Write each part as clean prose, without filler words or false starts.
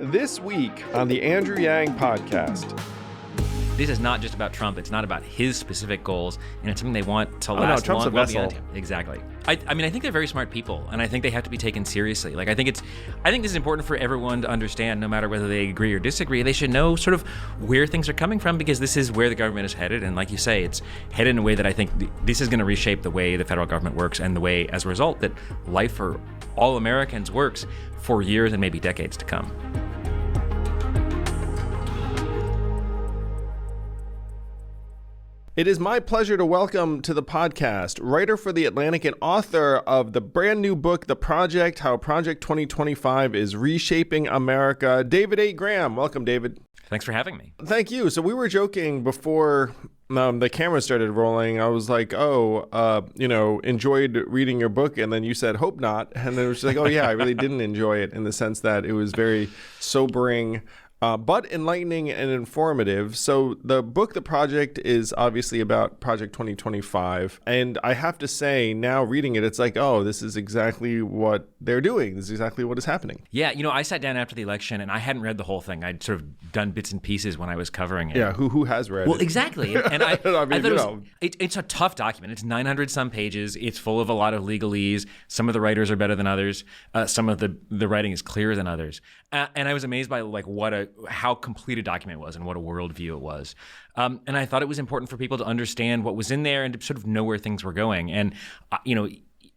This week on the Andrew Yang podcast. This is not just about Trump. It's not about his specific goals, and it's something they want to last Trump's long, a well vessel. beyond him. Exactly. I mean, I think they're very smart people, and I think they have to be taken seriously. I think this is important for everyone to understand, no matter whether they agree or disagree. They should know sort of where things are coming from, because this is where the government is headed, and like you say, it's headed in a way that I think this is going to reshape the way the federal government works, and the way, as a result, that life for all Americans works for years and maybe decades to come. It is my pleasure to welcome to the podcast writer for The Atlantic and author of the brand new book, The Project, How Project 2025 is Reshaping America, David A. Graham. Welcome, David. Thanks for having me. Thank you. So we were joking before the camera started rolling. I was like, enjoyed reading your book. And then you said, hope not. And then it was like, oh, yeah, I really didn't enjoy it in the sense that it was very sobering, but enlightening and informative. So the book, The Project, is obviously about Project 2025. And I have to say, now reading it, it's like, oh, this is exactly what they're doing. This is exactly what is happening. Yeah, I sat down after the election, and I hadn't read the whole thing. I'd sort of done bits and pieces when I was covering it. Yeah, who has read it? Well, exactly. And I mean, thought it's a tough document. It's 900 some pages. It's full of a lot of legalese. Some of the writers are better than others. Some of the writing is clearer than others. And I was amazed by how complete a document it was and what a worldview it was. And I thought it was important for people to understand what was in there and to sort of know where things were going. And,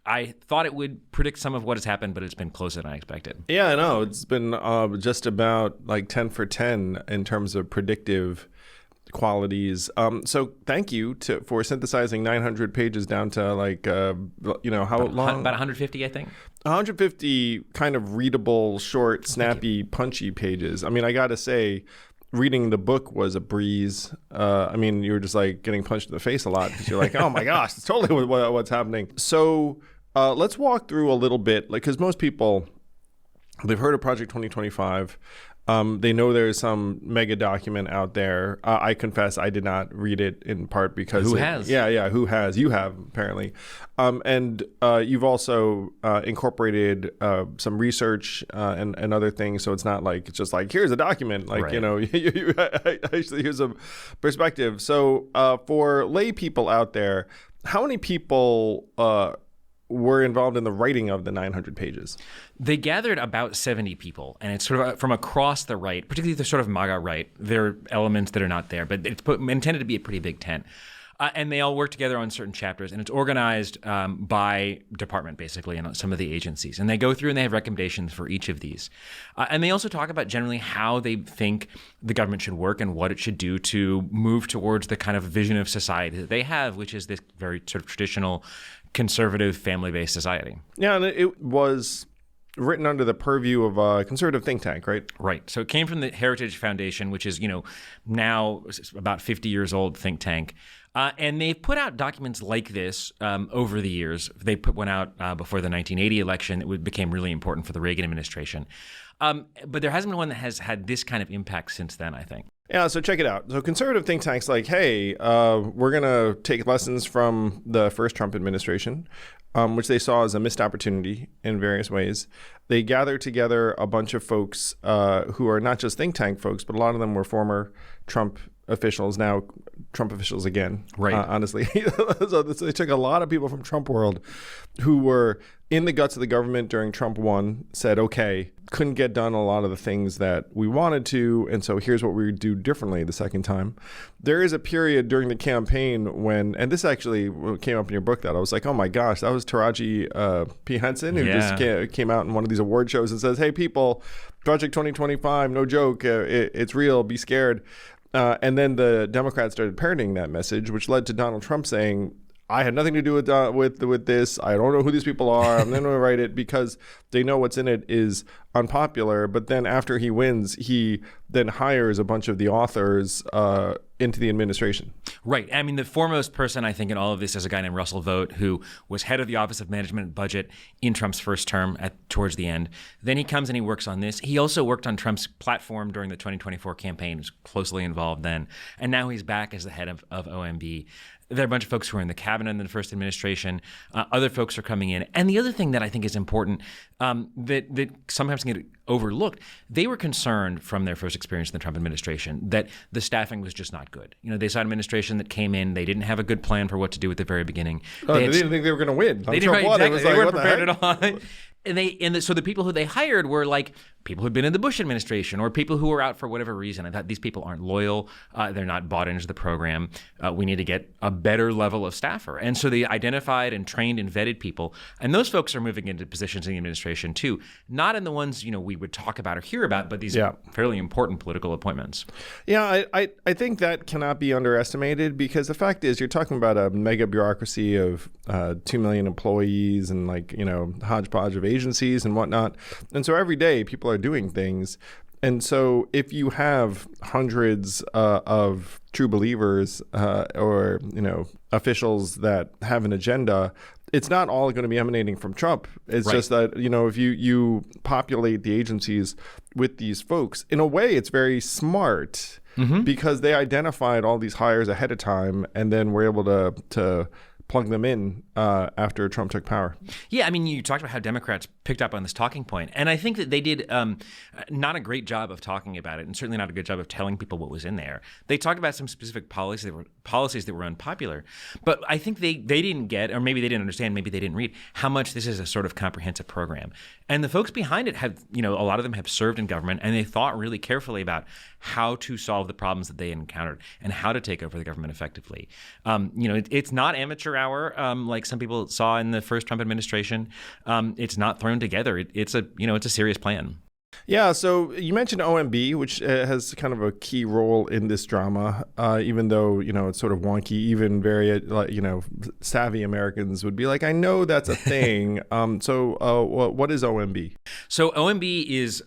I thought it would predict some of what has happened, but it's been closer than I expected. Yeah, I know. It's been just about 10 for 10 in terms of predictive qualities. So thank you for synthesizing 900 pages down to how long? About 150, I think. 150 kind of readable, short, snappy, punchy pages. I mean, I got to say, reading the book was a breeze. You were just getting punched in the face a lot because you're like, oh my gosh, it's totally what's happening. So let's walk through a little bit, because most people, they've heard of Project 2025. They know there's some mega document out there. I confess I did not read it, in part because... Who has? Yeah, who has? You have, apparently. And you've also incorporated some research and other things, so it's not it's just here's a document. Right. Actually, here's a perspective. So for lay people out there, how many people... were involved in the writing of the 900 pages? They gathered about 70 people, and it's sort of from across the right, particularly the sort of MAGA right. There are elements that are not there, but it's intended to be a pretty big tent. And they all work together on certain chapters, and it's organized by department, basically, and some of the agencies. And they go through and they have recommendations for each of these. And they also talk about generally how they think the government should work and what it should do to move towards the kind of vision of society that they have, which is this very sort of traditional conservative family-based society. Yeah, and it was written under the purview of a conservative think tank, right? Right. So it came from the Heritage Foundation, which is, now about 50 years old think tank. And they've put out documents like this over the years. They put one out before the 1980 election that became really important for the Reagan administration. But there hasn't been one that has had this kind of impact since then, I think. Yeah, so check it out. So conservative think tanks hey, we're going to take lessons from the first Trump administration, which they saw as a missed opportunity in various ways. They gathered together a bunch of folks who are not just think tank folks, but a lot of them were former Trump officials, now Trump officials again, right? Honestly. So they took a lot of people from Trump world who were in the guts of the government during Trump 1, said, okay, couldn't get done a lot of the things that we wanted to, and so here's what we would do differently the second time. There is a period during the campaign when, and this actually came up in your book, that I was like, oh my gosh, that was Taraji P. Henson, who just came out in one of these award shows and says, hey people, Project 2025, no joke, it's real, be scared. And then the Democrats started parodying that message, which led to Donald Trump saying, I had nothing to do with this. I don't know who these people are. I'm going to write it, because they know what's in it is unpopular. But then after he wins, he then hires a bunch of the authors into the administration. Right. I mean, the foremost person, I think, in all of this is a guy named Russell Vogt, who was head of the Office of Management and Budget in Trump's first term towards the end. Then he comes and he works on this. He also worked on Trump's platform during the 2024 campaign, was closely involved then. And now he's back as the head of OMB. There are a bunch of folks who were in the cabinet in the first administration. Other folks are coming in. And the other thing that I think is important that sometimes perhaps get overlooked. They were concerned from their first experience in the Trump administration that the staffing was just not good. They saw an administration that came in, they didn't have a good plan for what to do at the very beginning. They didn't think they were going to win. They didn't, exactly. They weren't prepared at all. So the people who they hired were like people who'd been in the Bush administration or people who were out for whatever reason. I thought these people aren't loyal. They're not bought into the program. We need to get a better level of staffer. And so they identified and trained and vetted people. And those folks are moving into positions in the administration too, not in the ones we would talk about or hear about, but these fairly important political appointments. Yeah, I think that cannot be underestimated because the fact is you're talking about a mega bureaucracy of 2 million employees and hodgepodge of agencies and whatnot. And so every day people are doing things. And so if you have hundreds of true believers or officials that have an agenda, it's not all going to be emanating from Trump. It's just that, if you populate the agencies with these folks, in a way, it's very smart because they identified all these hires ahead of time and then were able to plug them in after Trump took power. Yeah, you talked about how Democrats picked up on this talking point, and I think that they did not a great job of talking about it, and certainly not a good job of telling people what was in there. They talked about some specific policies that were unpopular, but I think they didn't get, or maybe they didn't understand, maybe they didn't read how much this is a sort of comprehensive program. And the folks behind it have, a lot of them have served in government, and they thought really carefully about how to solve the problems that they encountered and how to take over the government effectively. It's not amateur hour like some people saw in the first Trump administration. It's not thrown together. It's a serious plan. Yeah, so you mentioned OMB, which has kind of a key role in this drama, even though, it's sort of wonky. Even very, savvy Americans would be like, I know that's a thing. What is OMB? So OMB is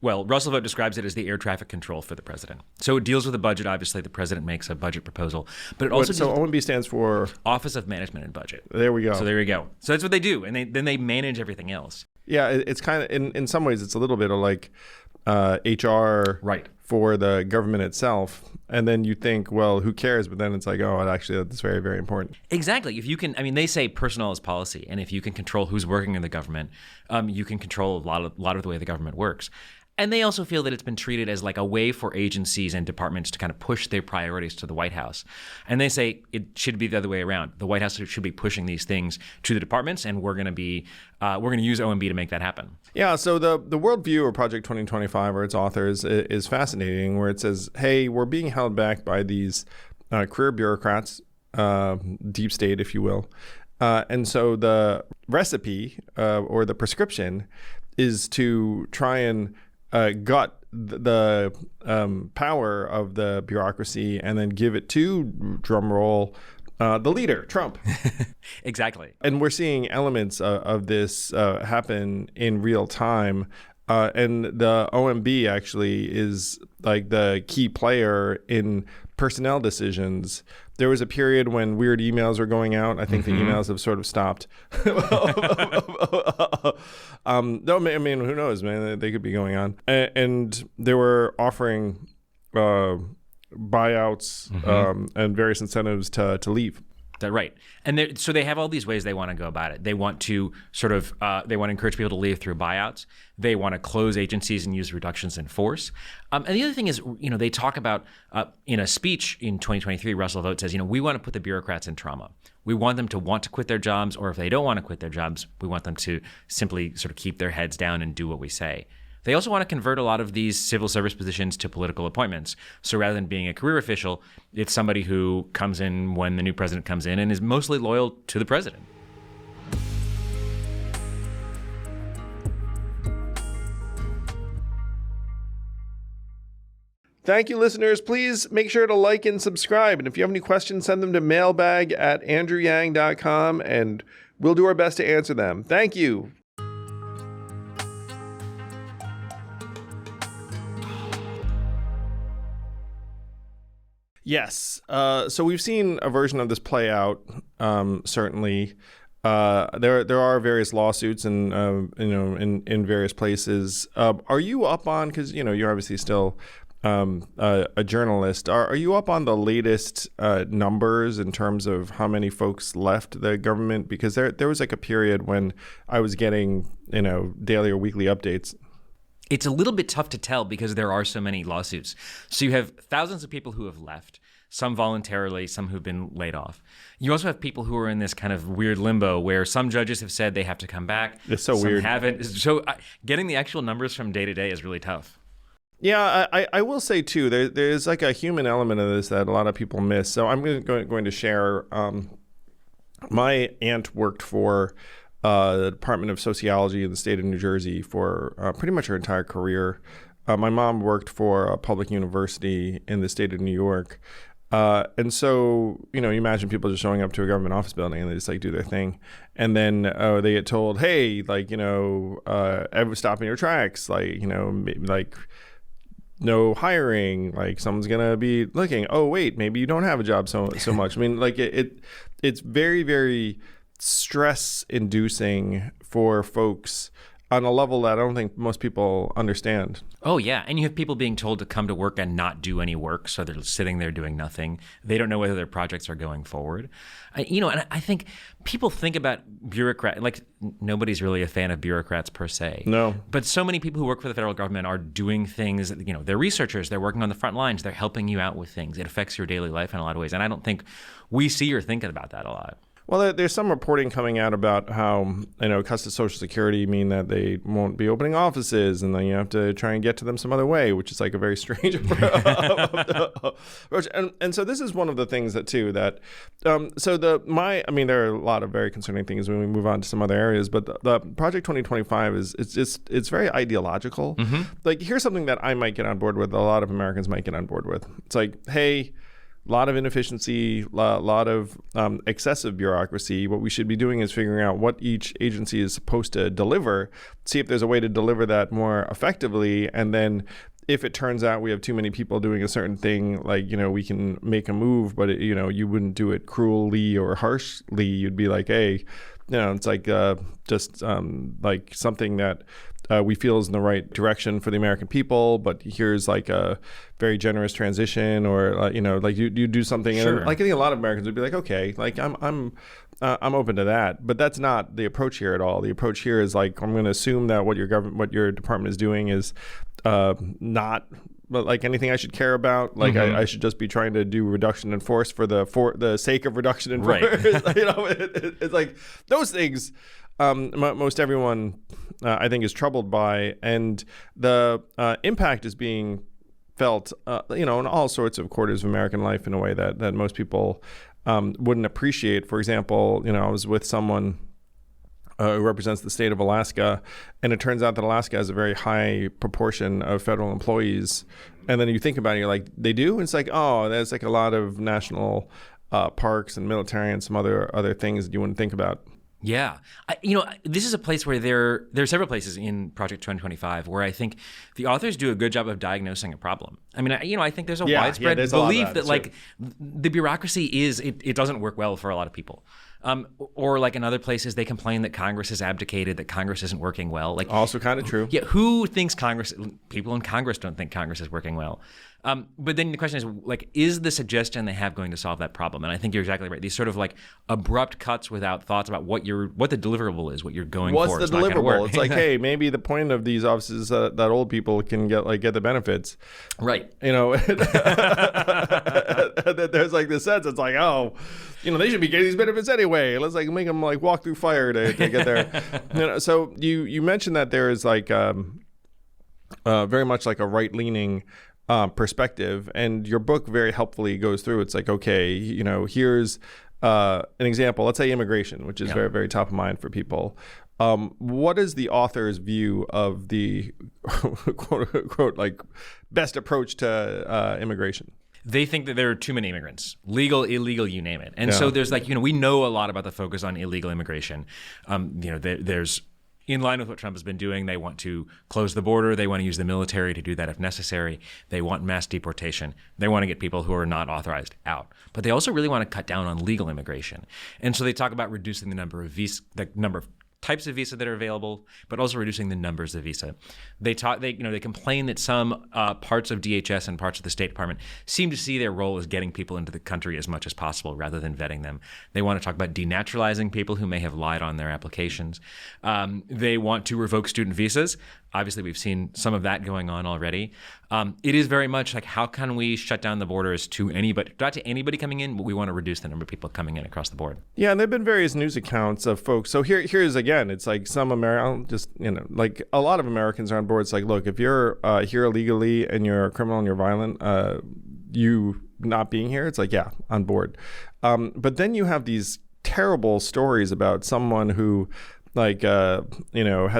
Russell Vogt describes it as the air traffic control for the president. So it deals with the budget. Obviously, the president makes a budget proposal, but it also so OMB stands for Office of Management and Budget. There we go. So there we go. So that's what they do, and then they manage everything else. Yeah, it's kind of in some ways it's a little bit of like HR for the government itself. And then you think, well, who cares? But then it's like, oh, actually, that's very, very important. Exactly. If you can, they say personnel is policy, and if you can control who's working in the government, you can control a lot of the way the government works. And they also feel that it's been treated as like a way for agencies and departments to kind of push their priorities to the White House. And they say it should be the other way around. The White House should be pushing these things to the departments, and we're going to use OMB to make that happen. Yeah. So the worldview of Project 2025 or its authors is fascinating, where it says, hey, we're being held back by these career bureaucrats, deep state, if you will. And so the recipe or the prescription is to try and gut the power of the bureaucracy and then give it to, drum roll, the leader, Trump. Exactly. And we're seeing elements of this happen in real time. And the OMB actually is like the key player in personnel decisions. There was a period when weird emails were going out. I think the emails have sort of stopped. No, who knows, man? They could be going on. And they were offering buyouts and various incentives to leave. Right. And so they have all these ways they want to go about it. They want to they want to encourage people to leave through buyouts. They want to close agencies and use reductions in force. And the other thing is, they talk about in a speech in 2023, Russell Vogt says, we want to put the bureaucrats in trauma. We want them to want to quit their jobs, or if they don't want to quit their jobs, we want them to simply sort of keep their heads down and do what we say. They also want to convert a lot of these civil service positions to political appointments. So rather than being a career official, it's somebody who comes in when the new president comes in and is mostly loyal to the president. Thank you, listeners. Please make sure to like and subscribe. And if you have any questions, send them to mailbag@andrewyang.com, and we'll do our best to answer them. Thank you. Yes. So we've seen a version of this play out, certainly. There are various lawsuits and in various places. Are you up on, because you're obviously still a journalist. Are you up on the latest numbers in terms of how many folks left the government? Because there was like a period when I was getting, daily or weekly updates. It's a little bit tough to tell because there are so many lawsuits. So you have thousands of people who have left, some voluntarily, some who've been laid off. You also have people who are in this kind of weird limbo where some judges have said they have to come back. It's so some weird. Haven't. So getting the actual numbers from day to day is really tough. Yeah, I will say too, there's like a human element of this that a lot of people miss. So I'm going to share. My aunt worked for the Department of Sociology in the state of New Jersey for pretty much her entire career. My mom worked for a public university in the state of New York. And so, you imagine people just showing up to a government office building and they just like do their thing. And then they get told, hey, like, stop in your tracks, like, like no hiring, like someone's going to be looking, oh, wait, maybe you don't have a job so much. I mean, like it's very, very stress inducing for folks on a level that I don't think most people understand. Oh, yeah. And you have people being told to come to work and not do any work. So they're sitting there doing nothing. They don't know whether their projects are going forward. And I think people think about bureaucrats, like nobody's really a fan of bureaucrats per se. No. But so many people who work for the federal government are doing things, they're researchers, they're working on the front lines, they're helping you out with things. It affects your daily life in a lot of ways. And I don't think we see or think about that a lot. Well, there's some reporting coming out about how, cuts to Social Security mean that they won't be opening offices and then you have to try and get to them some other way, which is like a very strange approach. And so this is one of the things that, too, that there are a lot of very concerning things when we move on to some other areas, but the Project 2025 it's very ideological. Mm-hmm. Like, here's something that I might get on board with, a lot of Americans might get on board with. It's like, hey, a lot of inefficiency, a lot of excessive bureaucracy. What we should be doing is figuring out what each agency is supposed to deliver, see if there's a way to deliver that more effectively, and then if it turns out we have too many people doing a certain thing, like, we can make a move, but, you wouldn't do it cruelly or harshly. You'd be like, hey, it's like just like something that we feel is in the right direction for the American people, but here's like a very generous transition, or like you do something. Sure. And like, I think a lot of Americans would be like, okay, like I'm open to that, but that's not the approach here at all. The approach here is like, I'm going to assume that what your department is doing is not like anything I should care about. Like, mm-hmm. I should just be trying to do reduction in force for the sake of reduction in force. Right. It's like those things. Most everyone, I think, is troubled by, and the impact is being felt, in all sorts of quarters of American life in a way that most people wouldn't appreciate. For example, I was with someone who represents the state of Alaska, and it turns out that Alaska has a very high proportion of federal employees. And then you think about it, you're like, they do? And it's like, oh, there's like a lot of national parks and military and some other things that you wouldn't think about. Yeah. This is a place where there are several places in Project 2025 where I think the authors do a good job of diagnosing a problem. I mean, I think there's a widespread belief that like the bureaucracy it doesn't work well for a lot of people. Or like in other places, they complain that Congress has abdicated, that Congress isn't working well. Like, also kind of true. Yeah, who thinks people in Congress don't think Congress is working well. But then the question is, like, is the suggestion they have going to solve that problem? And I think you're exactly right. These sort of like abrupt cuts without thoughts about what the deliverable is, what you're going for. What's the deliverable? It's like, hey, maybe the point of these offices that old people can get the benefits. Right. There's like this sense. It's like, oh, they should be getting these benefits anyway. Let's like make them like walk through fire to get there. So you mentioned that there is like very much like a right-leaning perspective, and your book very helpfully goes through. It's like, okay, here's an example. Let's say immigration, which is very, very top of mind for people. What is the author's view of the quote unquote like best approach to immigration? They think that there are too many immigrants, legal, illegal, you name it. And so there's like, we know a lot about the focus on illegal immigration. There's in line with what Trump has been doing. They want to close the border. They want to use the military to do that if necessary. They want mass deportation. They want to get people who are not authorized out. But they also really want to cut down on legal immigration. And so they talk about reducing the number of types of visa that are available, but also reducing the numbers of visa. They complain that some parts of DHS and parts of the State Department seem to see their role as getting people into the country as much as possible rather than vetting them. They want to talk about denaturalizing people who may have lied on their applications. They want to revoke student visas. Obviously, we've seen some of that going on already. It is very much like, how can we shut down the borders to anybody, not to anybody coming in, but we want to reduce the number of people coming in across the board. Yeah, and there have been various news accounts of folks. So here's again, it's like some like a lot of Americans are on board. It's like, look, if you're here illegally and you're a criminal and you're violent, you not being here, it's like, yeah, on board. But then you have these terrible stories about someone who had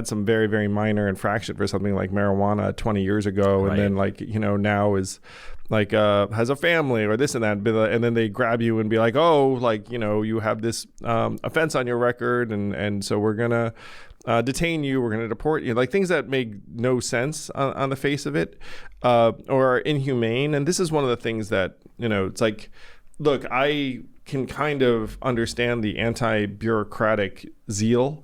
some very, very minor infraction for something like marijuana 20 years ago. Right. And then, now is has a family or this and that. And then they grab you and be like, oh, you have this offense on your record. And so we're going to detain you. We're going to deport you. Like things that make no sense on the face of it or are inhumane. And this is one of the things that, it's like, look, I can kind of understand the anti-bureaucratic zeal,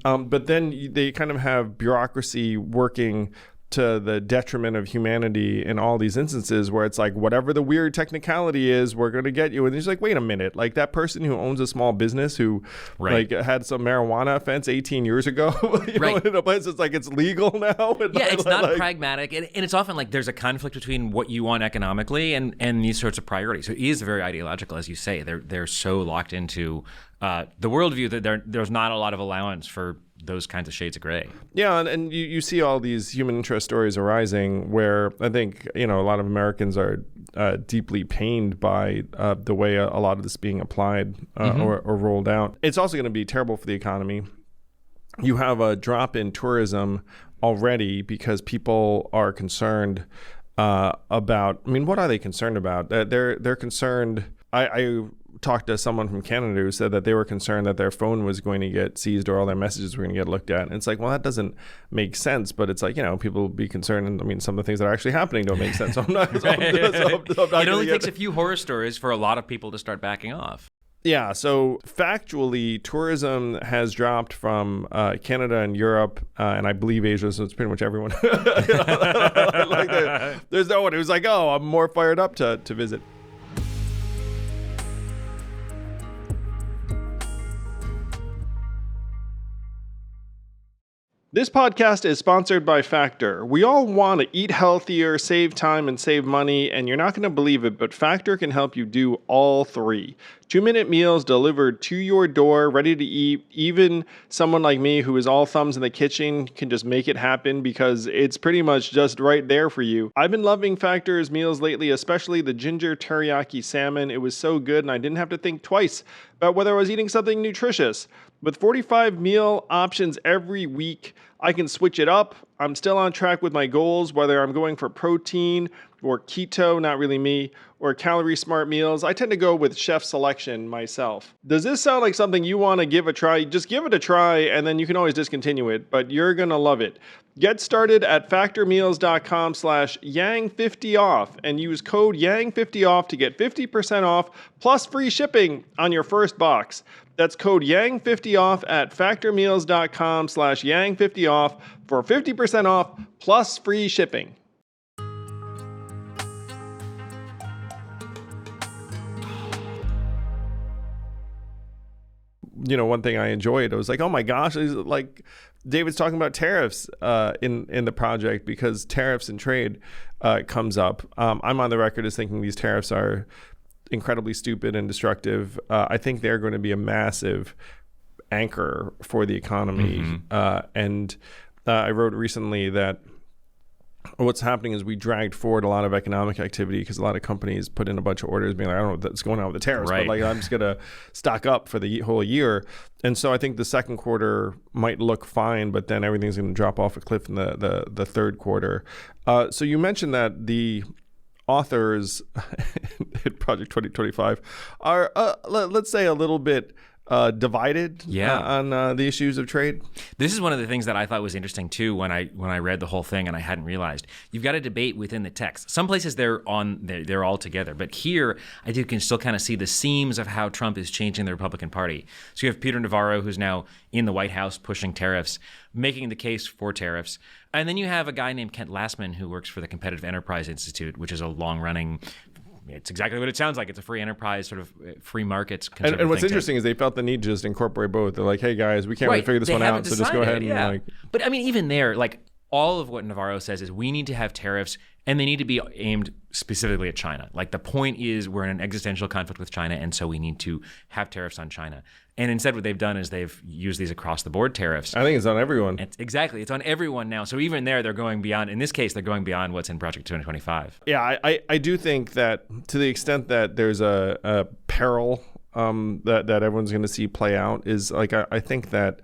but then they kind of have bureaucracy working to the detriment of humanity in all these instances where it's like, whatever the weird technicality is, we're going to get you. And it's like, wait a minute, like that person who owns a small business who had some marijuana offense 18 years ago, in a place it's like it's legal now. It's not pragmatic. And it's often like there's a conflict between what you want economically and these sorts of priorities. So it is very ideological, as you say. They're so locked into the worldview that there's not a lot of allowance for those kinds of shades of gray. Yeah, and you see all these human interest stories arising where I think, a lot of Americans are deeply pained by the way a lot of this being applied or rolled out. It's also going to be terrible for the economy. You have a drop in tourism already because people are concerned about, what are they concerned about? They're concerned. I talked to someone from Canada who said that they were concerned that their phone was going to get seized or all their messages were going to get looked at. And it's like, well, that doesn't make sense. But it's like, people will be concerned. And some of the things that are actually happening don't make sense. So I'm not. It only takes a few horror stories for a lot of people to start backing off. Yeah, so factually, tourism has dropped from Canada and Europe, and I believe Asia, so it's pretty much everyone. There's no one who's like, oh, I'm more fired up to visit. This podcast is sponsored by Factor. We all want to eat healthier, save time, and save money, and you're not going to believe it, but Factor can help you do all three. 2-minute meals delivered to your door, ready to eat. Even someone like me who is all thumbs in the kitchen can just make it happen because it's pretty much just right there for you. I've been loving Factor's meals lately, especially the ginger teriyaki salmon. It was so good, and I didn't have to think twice about whether I was eating something nutritious. With 45 meal options every week, I can switch it up. I'm still on track with my goals, whether I'm going for protein or keto, not really me, or calorie smart meals. I tend to go with chef selection myself. Does this sound like something you want to give a try? Just give it a try and then you can always discontinue it, but you're going to love it. Get started at factormeals.com/yang50off and use code yang50off to get 50% off plus free shipping on your first box. That's code yang50off at factormeals.com/yang50off for 50% off plus free shipping. One thing I enjoyed, I was like, oh my gosh, like David's talking about tariffs in the project because Tariffs and Trade comes up. I'm on the record as thinking these tariffs are incredibly stupid and destructive. I think they're going to be a massive anchor for the economy. And I wrote recently that what's happening is we dragged forward a lot of economic activity because a lot of companies put in a bunch of orders being like, I don't know what's going on with the tariffs, but I'm just going to stock up for the whole year. And so I think the second quarter might look fine, but then everything's going to drop off a cliff in the third quarter. So you mentioned that the authors in Project 2025 are, let's say, a little bit divided on the issues of trade. This is one of the things that I thought was interesting too when I read the whole thing and I hadn't realized. You've got a debate within the text. Some places they're all together, but here I think you can still kind of see the seams of how Trump is changing the Republican Party. So you have Peter Navarro, who's now in the White House pushing tariffs, making the case for tariffs. And then you have a guy named Kent Lastman who works for the Competitive Enterprise Institute, which is a long-running, it's exactly what it sounds like. It's a free enterprise, sort of free markets. And what's interesting is they felt the need to just incorporate both. They're like, hey, guys, we can't really figure this one out, so just go ahead and But I mean, even there, like all of what Navarro says is we need to have tariffs and they need to be aimed specifically at China. Like the point is we're in an existential conflict with China, and so we need to have tariffs on China. And instead what they've done is they've used these across-the-board tariffs. I think it's on everyone. It's on everyone now. So even there, they're going beyond, in this case, they're going beyond what's in Project 2025. Yeah, I do think that to the extent that there's a peril that everyone's going to see play out is like I think that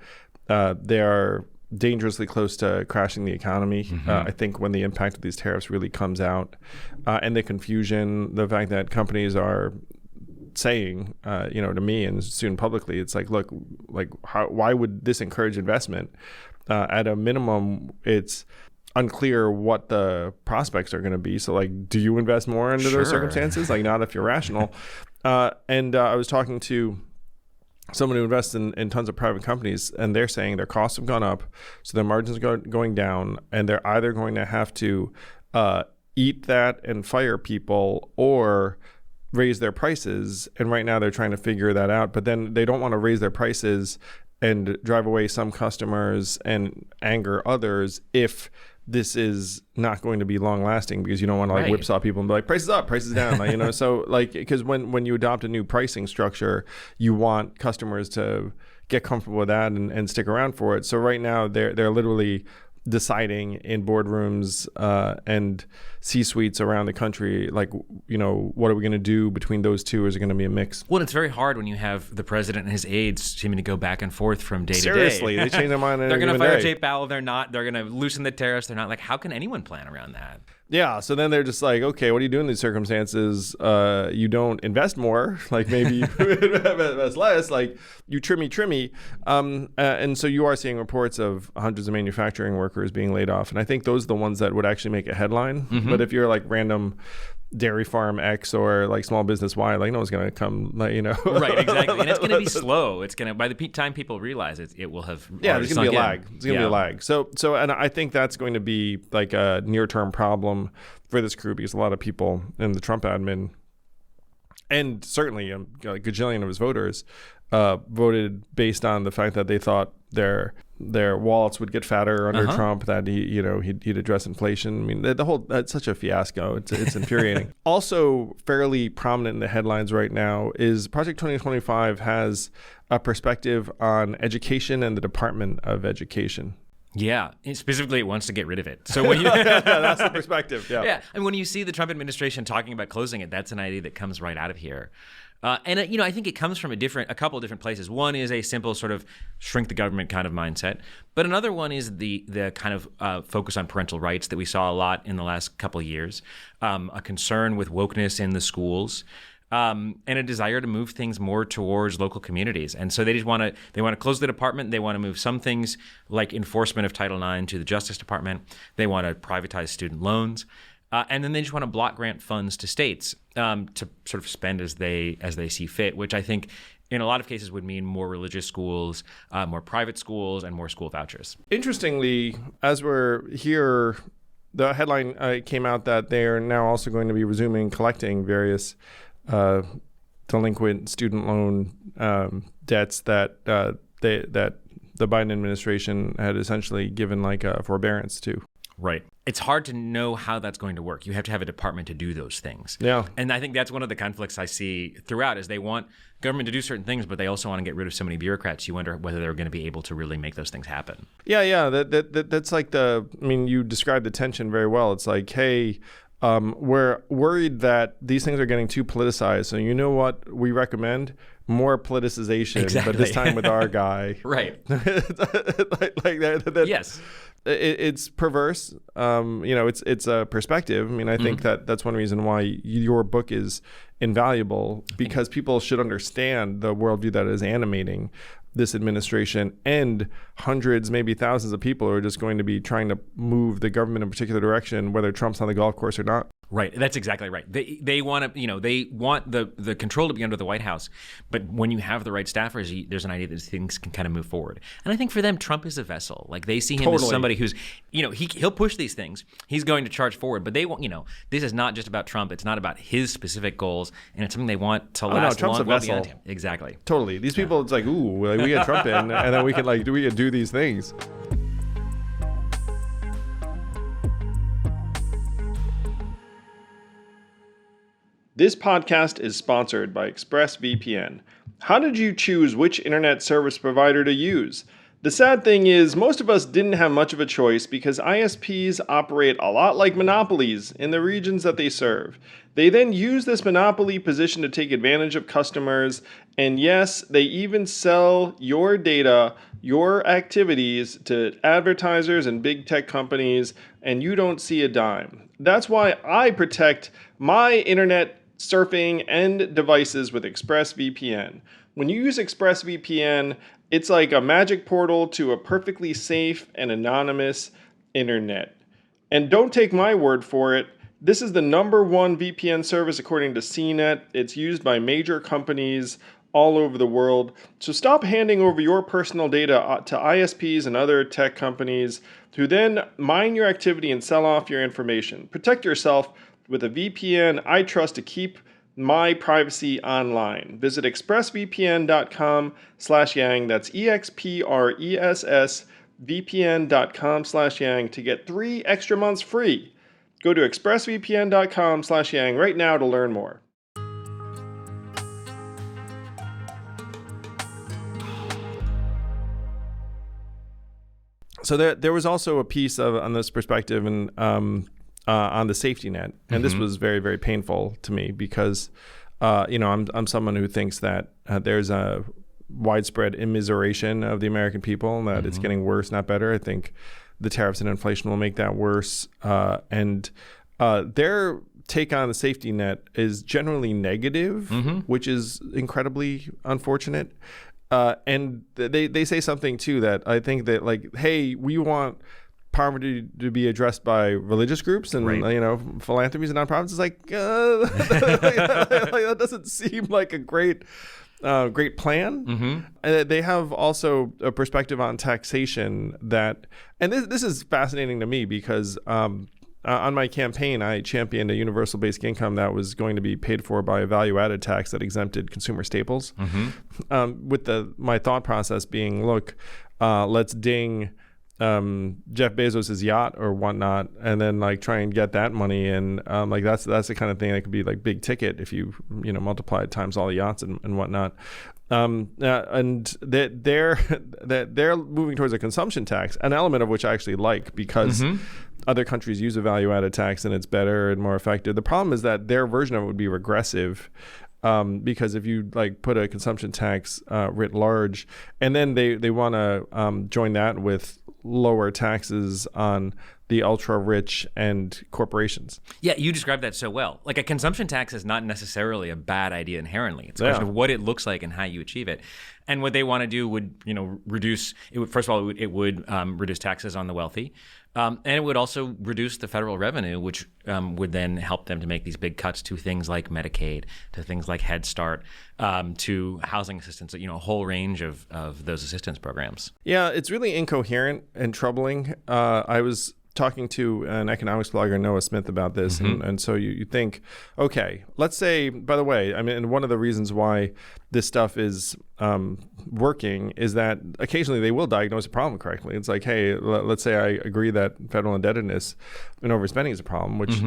they are dangerously close to crashing the economy. Mm-hmm. I think when the impact of these tariffs really comes out and the confusion, the fact that companies are saying, to me and soon publicly, it's like, look, like why would this encourage investment? At a minimum, it's unclear what the prospects are going to be. So like, do you invest more under those circumstances? Like not if you're rational. And I was talking to someone who invests in tons of private companies, and they're saying their costs have gone up, so their margins are going down, and they're either going to have to eat that and fire people or raise their prices. And right now they're trying to figure that out, but then they don't want to raise their prices and drive away some customers and anger others if this is not going to be long lasting, because you don't want to like whipsaw people and be like, prices up, prices down, like, so like, because when you adopt a new pricing structure, you want customers to get comfortable with that and stick around for it. So right now they're literally deciding in boardrooms and C-suites around the country, like, what are we going to do between those two? Is it going to be a mix? Well, it's very hard when you have the president and his aides seeming to go back and forth from day to day. Seriously, they change their mind. They're going to fire Jay Powell. They're not. They're going to loosen the tariffs. They're not. Like, how can anyone plan around that? Yeah, so then they're just like, okay, what do you do in these circumstances? You don't invest more, like maybe you invest less, like you trimmy. And so you are seeing reports of hundreds of manufacturing workers being laid off. And I think those are the ones that would actually make a headline. Mm-hmm. But if you're like random dairy farm X or like small business Y, like no one's going to come, Right, exactly. And it's going to be slow. It's going to, by the time people realize it, it will have there's going to be a lag. There's going to be a lag. So, and I think that's going to be like a near-term problem for this crew, because a lot of people in the Trump admin, and certainly a gajillion of his voters, voted based on the fact that they thought their wallets would get fatter under Trump, that he'd address inflation. I mean, the whole, that's such a fiasco. It's infuriating. Also fairly prominent in the headlines right now is Project 2025 has a perspective on education and the Department of Education. Yeah, specifically, it wants to get rid of it. So when that's the perspective. Yeah, and when you see the Trump administration talking about closing it, that's an idea that comes right out of here. And I think it comes from a couple of different places. One is a simple sort of shrink the government kind of mindset, but another one is the kind of focus on parental rights that we saw a lot in the last couple of years, a concern with wokeness in the schools, and a desire to move things more towards local communities. And so they just want to close the department. They want to move some things like enforcement of Title IX to the Justice Department. They want to privatize student loans. And then they just want to block grant funds to states to sort of spend as they see fit, which I think in a lot of cases would mean more religious schools, more private schools, and more school vouchers. Interestingly, as we're here, the headline came out that they are now also going to be resuming collecting various delinquent student loan debts that the Biden administration had essentially given like a forbearance to. Right. It's hard to know how that's going to work. You have to have a department to do those things. Yeah. And I think that's one of the conflicts I see throughout is they want government to do certain things, but they also want to get rid of so many bureaucrats. You wonder whether they're going to be able to really make those things happen. Yeah. That's like you described the tension very well. It's like, hey, we're worried that these things are getting too politicized. So you know what we recommend? More politicization, exactly. But this time with our guy. Right. like that. Yes. it's perverse. It's a perspective. I mean, I think that's one reason why your book is invaluable, because people should understand the worldview that is animating this administration and hundreds, maybe thousands of people who are just going to be trying to move the government in a particular direction, whether Trump's on the golf course or not. Right. That's exactly right. They want to, they want the control to be under the White House. But when you have the right staffers, there's an idea that things can kind of move forward. And I think for them, Trump is a vessel. Like, they see him as somebody who's, he'll push these things. He's going to charge forward. But they want, this is not just about Trump. It's not about his specific goals. And it's something they want to last Trump's long, a well vessel. beyond him. Exactly. Totally. These people, it's like, ooh, like, we get Trump in, and then we can do these things. This podcast is sponsored by ExpressVPN. How did you choose which internet service provider to use? The sad thing is, most of us didn't have much of a choice because ISPs operate a lot like monopolies in the regions that they serve. They then use this monopoly position to take advantage of customers, and yes, they even sell your data, your activities to advertisers and big tech companies, and you don't see a dime. That's why I protect my internet surfing and devices with ExpressVPN. When you use ExpressVPN, it's like a magic portal to a perfectly safe and anonymous internet. And don't take my word for it. This is the #1 VPN service according to CNET. It's used by major companies all over the world. So stop handing over your personal data to ISPs and other tech companies who then mine your activity and sell off your information. Protect yourself with a VPN I trust to keep my privacy online. Visit expressvpn.com/yang. That's expressvpn.com/yang to get 3 extra months free. Go to expressvpn.com/yang right now to learn more. So there was also a piece on this perspective and on the safety net, and this was very, very painful to me because I'm someone who thinks that there's a widespread immiseration of the American people, and that it's getting worse, not better. I think the tariffs and inflation will make that worse, and their take on the safety net is generally negative, which is incredibly unfortunate. And they say something too that I think that, like, hey, we want poverty to be addressed by religious groups and philanthropies and nonprofits. It's like that doesn't seem like a great plan. And they have also a perspective on taxation that, and this is fascinating to me because on my campaign, I championed a universal basic income that was going to be paid for by a value-added tax that exempted consumer staples. With my thought process being, look, let's ding Jeff Bezos's yacht or whatnot, and then like try and get that money, and like that's the kind of thing that could be like big ticket if you multiply it times all the yachts and whatnot. And that they're moving towards a consumption tax, an element of which I actually like because other countries use a value-added tax and it's better and more effective. The problem is that their version of it would be regressive. Because if you like put a consumption tax writ large, and then they want to join that with lower taxes on the ultra rich and corporations. Yeah, you described that so well. Like, a consumption tax is not necessarily a bad idea inherently. It's a question of what it looks like and how you achieve it. And what they want to do would, reduce. It would, first of all, it would reduce taxes on the wealthy. And it would also reduce the federal revenue, which would then help them to make these big cuts to things like Medicaid, to things like Head Start, to housing assistance, a whole range of those assistance programs. Yeah, it's really incoherent and troubling. I was talking to an economics blogger, Noah Smith, about this. And so you think, okay, let's say, by the way, I mean, one of the reasons why this stuff is working is that occasionally they will diagnose a problem correctly. It's like, hey, let's say I agree that federal indebtedness and overspending is a problem, which,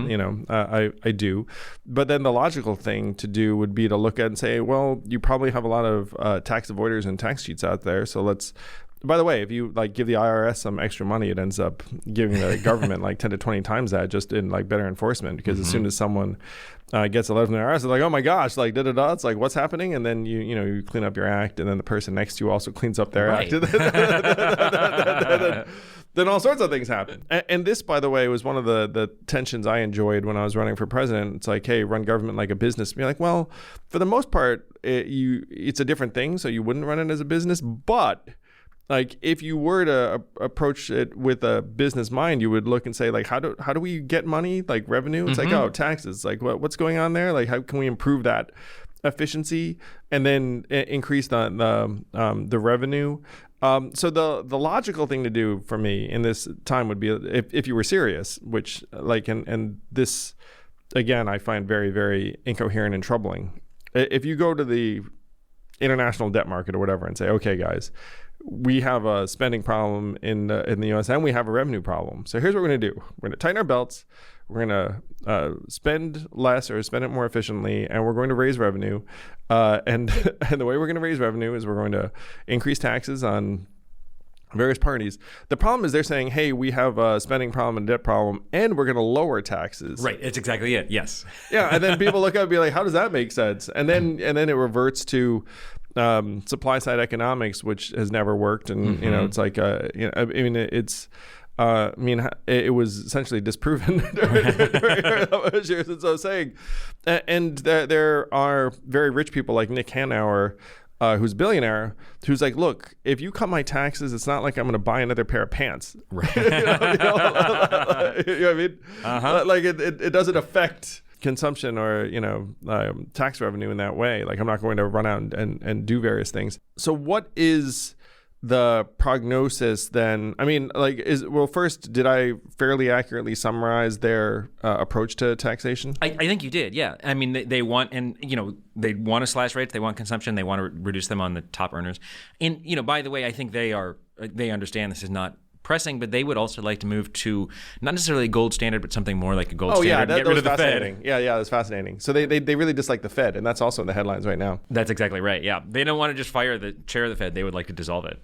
I do. But then the logical thing to do would be to look at and say, well, you probably have a lot of tax avoiders and tax cheats out there. So let's, by the way, if you like give the IRS some extra money, it ends up giving the government like 10 to 20 times that, just in like better enforcement. Because as soon as someone gets a letter from the IRS, it's like, oh my gosh, like da-da-da, it's like, what's happening? And then you clean up your act, and then the person next to you also cleans up their act. then all sorts of things happen. And this, by the way, was one of the tensions I enjoyed when I was running for president. It's like, hey, run government like a business. Be like, well, for the most part, it's a different thing, so you wouldn't run it as a business. But like, if you were to approach it with a business mind, you would look and say, like, how do we get money, like revenue? It's like, oh, taxes. Like, what's going on there? Like, how can we improve that efficiency and then increase the revenue? So the logical thing to do for me in this time would be if you were serious, which like, and this, again, I find very, very incoherent and troubling. If you go to the international debt market or whatever and say, okay, guys, we have a spending problem in the U.S. and we have a revenue problem. So here's what we're going to do. We're going to tighten our belts. We're going to spend less or spend it more efficiently, and we're going to raise revenue. And the way we're going to raise revenue is we're going to increase taxes on various parties. The problem is they're saying, hey, we have a spending problem and debt problem, and we're going to lower taxes. Right. It's exactly it. Yes. Yeah. And then people look up and be like, how does that make sense? And then it reverts to supply side economics, which has never worked. And, it's like, I mean, it's, it was essentially disproven during those years. And so I was saying, and there are very rich people like Nick Hanauer, who's a billionaire, who's like, look, if you cut my taxes, it's not like I'm going to buy another pair of pants. Right. You know what I mean? Like it doesn't affect consumption or, tax revenue in that way. Like, I'm not going to run out and do various things. So what is the prognosis then? I mean, like, first, did I fairly accurately summarize their approach to taxation? I think you did, yeah. I mean, they want, and, they want to slash rates, they want consumption, they want to reduce them on the top earners. And, by the way, I think they understand this is not pressing, but they would also like to move to not necessarily a gold standard, but something more like a gold standard. That was fascinating. Yeah, that's fascinating. So they really dislike the Fed, and that's also in the headlines right now. That's exactly right, yeah. They don't want to just fire the chair of the Fed. They would like to dissolve it.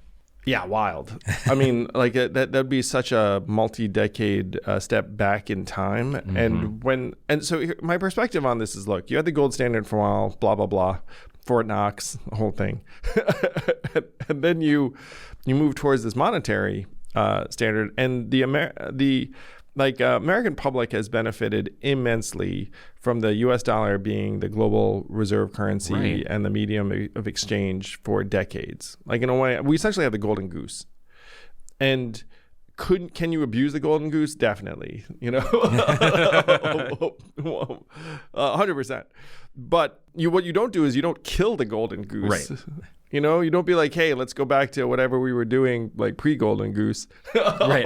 Yeah, wild. I mean, like that'd be such a multi-decade step back in time. And so my perspective on this is, look, you had the gold standard for a while, blah, blah, blah, Fort Knox, the whole thing. And then you move towards this monetary standard, and the American public has benefited immensely from the U.S. dollar being the global reserve currency and the medium of exchange for decades. Like, in a way, we essentially have the golden goose. And can you abuse the golden goose? Definitely, 100%. But what you don't do is you don't kill the golden goose. Right. You don't be like, hey, let's go back to whatever we were doing, like pre-Golden Goose. Right.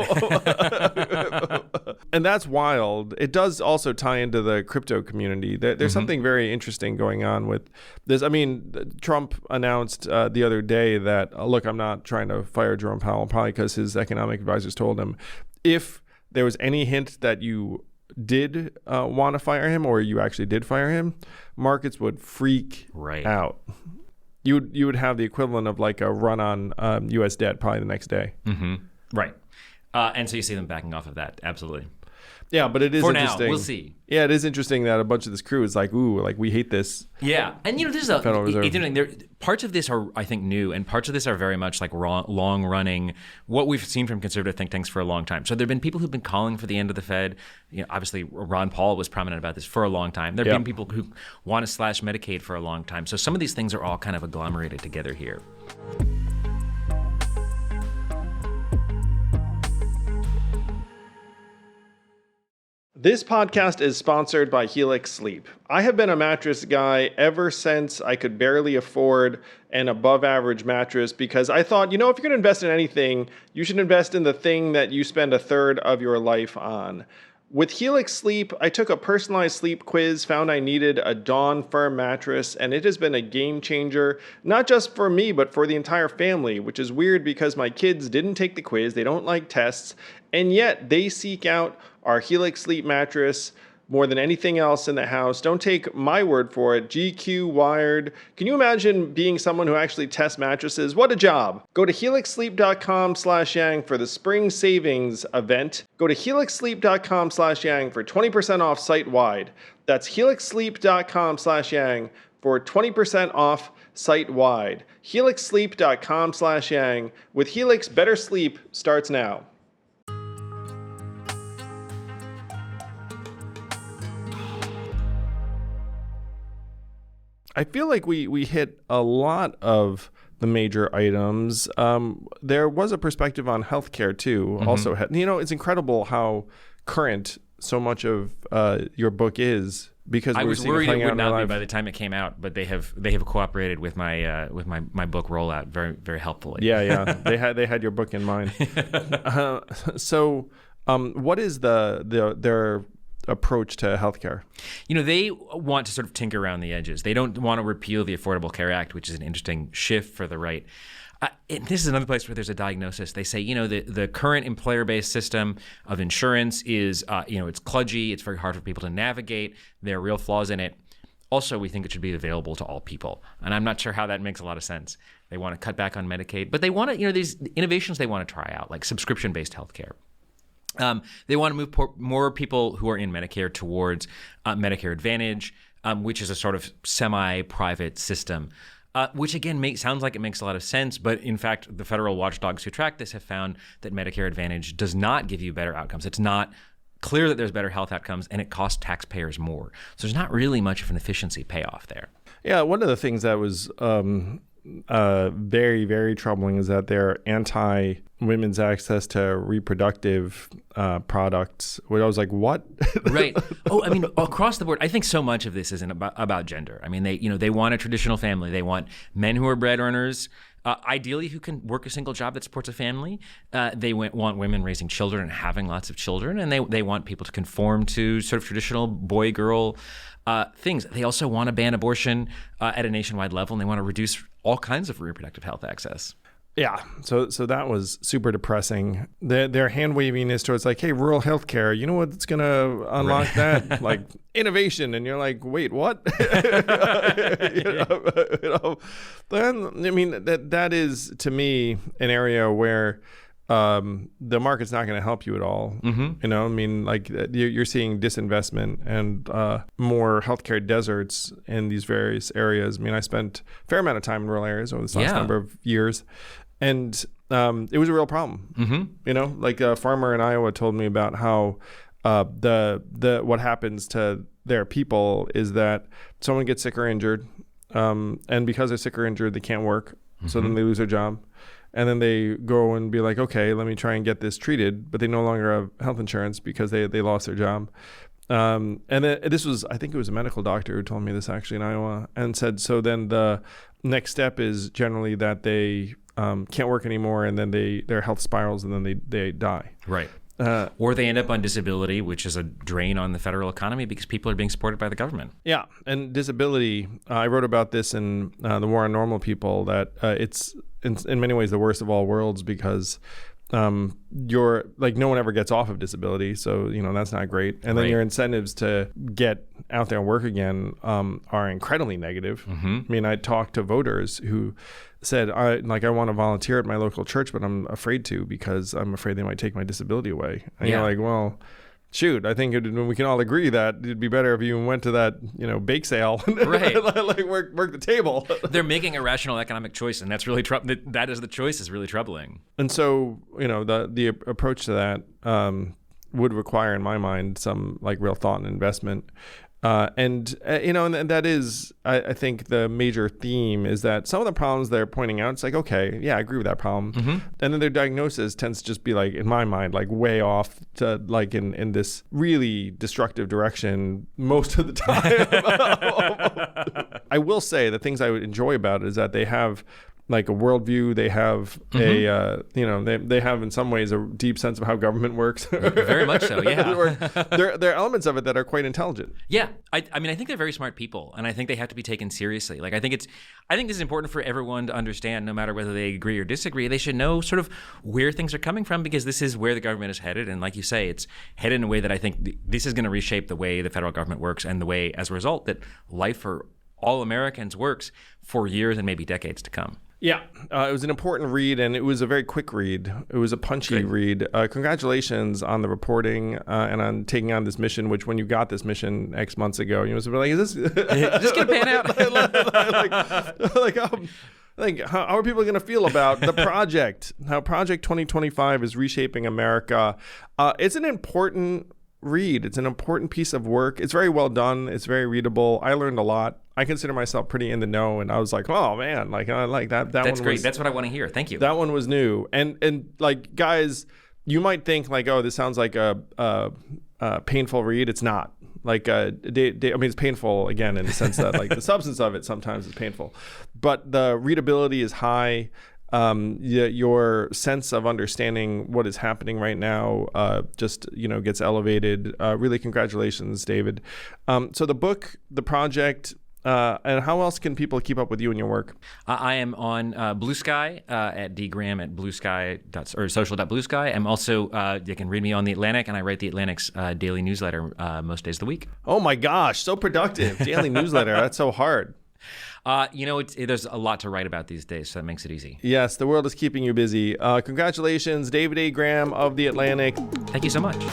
And that's wild. It does also tie into the crypto community. There's something very interesting going on with this. I mean, Trump announced the other day that, look, I'm not trying to fire Jerome Powell, probably because his economic advisors told him, if there was any hint that you did want to fire him, or you actually did fire him, markets would freak out. You would have the equivalent of like a run on U.S. debt probably the next day. Right. And so you see them backing off of that. Absolutely. Yeah, but it is interesting. For now, we'll see. Yeah, it is interesting that a bunch of this crew is like, ooh, like we hate this. Yeah. And there's Federal Reserve. Parts of this are, I think, new, and parts of this are very much like long-running, what we've seen from conservative think tanks for a long time. So there have been people who've been calling for the end of the Fed. Obviously, Ron Paul was prominent about this for a long time. There have been people who want to slash Medicaid for a long time. So some of these things are all kind of agglomerated together here. This podcast is sponsored by Helix Sleep. I have been a mattress guy ever since I could barely afford an above average mattress, because I thought, if you're going to invest in anything, you should invest in the thing that you spend a third of your life on. With Helix Sleep, I took a personalized sleep quiz, found I needed a Dawn firm mattress, and it has been a game changer, not just for me, but for the entire family, which is weird because my kids didn't take the quiz, they don't like tests, and yet they seek out our Helix Sleep mattress more than anything else in the house. Don't take my word for it. GQ, Wired. Can you imagine being someone who actually tests mattresses? What a job. Go to helixsleep.com/yang for the spring savings event. Go to helixsleep.com/yang for 20% off site-wide. That's helixsleep.com/yang for 20% off site-wide. helixsleep.com/yang. With Helix, better sleep starts now. I feel like we hit a lot of the major items. There was a perspective on healthcare too. Also, it's incredible how current so much of your book is, because I we were was seeing worried playing it out would in our not be life. by the time it came out, but they have cooperated with my book rollout very, very helpfully. Yeah. They had your book in mind. So, what is their approach to healthcare? They want to sort of tinker around the edges. They don't want to repeal the Affordable Care Act, which is an interesting shift for the right. And this is another place where there's a diagnosis. They say, the current employer-based system of insurance is, it's kludgy. It's very hard for people to navigate. There are real flaws in it. Also, we think it should be available to all people. And I'm not sure how that makes a lot of sense. They want to cut back on Medicaid, but they want to, these innovations they want to try out, like subscription-based healthcare. They want to move more people who are in Medicare towards Medicare Advantage, which is a sort of semi-private system. Which again sounds like it makes a lot of sense, but in fact, the federal watchdogs who track this have found that Medicare Advantage does not give you better outcomes. It's not clear that there's better health outcomes, and it costs taxpayers more. So there's not really much of an efficiency payoff there. Yeah, one of the things that was very, very troubling is that they're anti-women's access to reproductive products. Where I was like, what? Right. Oh, I mean, across the board, I think so much of this isn't about gender. I mean, they want a traditional family. They want men who are bread earners, ideally who can work a single job that supports a family. They want women raising children and having lots of children, and they want people to conform to sort of traditional boy-girl things. They also want to ban abortion at a nationwide level, and they want to reduce all kinds of reproductive health access. Yeah, so that was super depressing. Their hand waving is towards like, hey, rural healthcare. You know what's going to unlock that? Like innovation, and you're like, wait, what? Then I mean that is to me an area where the market's not going to help you at all. Mm-hmm. I mean, like you're seeing disinvestment and more healthcare deserts in these various areas. I mean, I spent a fair amount of time in rural areas over this last number of years, and it was a real problem. Mm-hmm. Like a farmer in Iowa told me about how what happens to their people is that someone gets sick or injured, and because they're sick or injured, they can't work, so then they lose their job. And then they go and be like, okay, let me try and get this treated, but they no longer have health insurance because they lost their job. And then I think it was a medical doctor who told me this actually in Iowa, and said, so then the next step is generally that they can't work anymore, and then their health spirals, and then they die. Right. Or they end up on disability, which is a drain on the federal economy because people are being supported by the government. Yeah, and disability, I wrote about this in The War on Normal People, that it's in many ways the worst of all worlds, because you're like, no one ever gets off of disability, so that's not great. And then your incentives to get out there and work again are incredibly negative. Mm-hmm. I mean, I talked to voters who said, I want to volunteer at my local church, but I'm afraid to because I'm afraid they might take my disability away. And you're like, well, shoot, I think we can all agree that it'd be better if you went to that, bake sale, right? Like work the table. They're making a rational economic choice, and that's really that is the choice is really troubling. And so, the approach to that would require, in my mind, some like real thought and investment. And that is, I think the major theme is that some of the problems they're pointing out, it's like, okay, yeah, I agree with that problem. Mm-hmm. And then their diagnosis tends to just be like, in my mind, like way off to like in this really destructive direction most of the time. I will say the things I would enjoy about it is that they have like a worldview. They have they have in some ways a deep sense of how government works. Very much so, yeah. there are elements of it that are quite intelligent. Yeah, I mean, I think they're very smart people, and I think they have to be taken seriously. Like, I think this is important for everyone to understand, no matter whether they agree or disagree. They should know sort of where things are coming from, because this is where the government is headed, and like you say, it's headed in a way that I think this is going to reshape the way the federal government works, and the way, as a result, that life for all Americans works for years and maybe decades to come. Yeah, it was an important read, and it was a very quick read. It was a punchy read. Congratulations on the reporting and on taking on this mission, which when you got this mission X months ago, you must have been like, is this just going to pan out? How are people going to feel about the project? How Project 2025 is reshaping America. It's an important read. It's an important piece of work. It's very well done. It's very readable. I learned a lot. I consider myself pretty in the know, and I was like, oh man, like I like that. That's one great. That's what I want to hear. Thank you. That one was new, and like guys, you might think like, oh, this sounds like a painful read. It's not. Like, I mean, it's painful again in the sense that like the substance of it sometimes is painful, but the readability is high. Your sense of understanding what is happening right now just gets elevated. Really, congratulations, David. So the book, the project. And how else can people keep up with you and your work? I am on Blue Sky at dgram at social.bluesky. I'm also, you can read me on The Atlantic, and I write The Atlantic's daily newsletter most days of the week. Oh my gosh, so productive. Daily newsletter, that's so hard. There's a lot to write about these days, so that makes it easy. Yes, the world is keeping you busy. Congratulations, David A. Graham of The Atlantic. Thank you so much.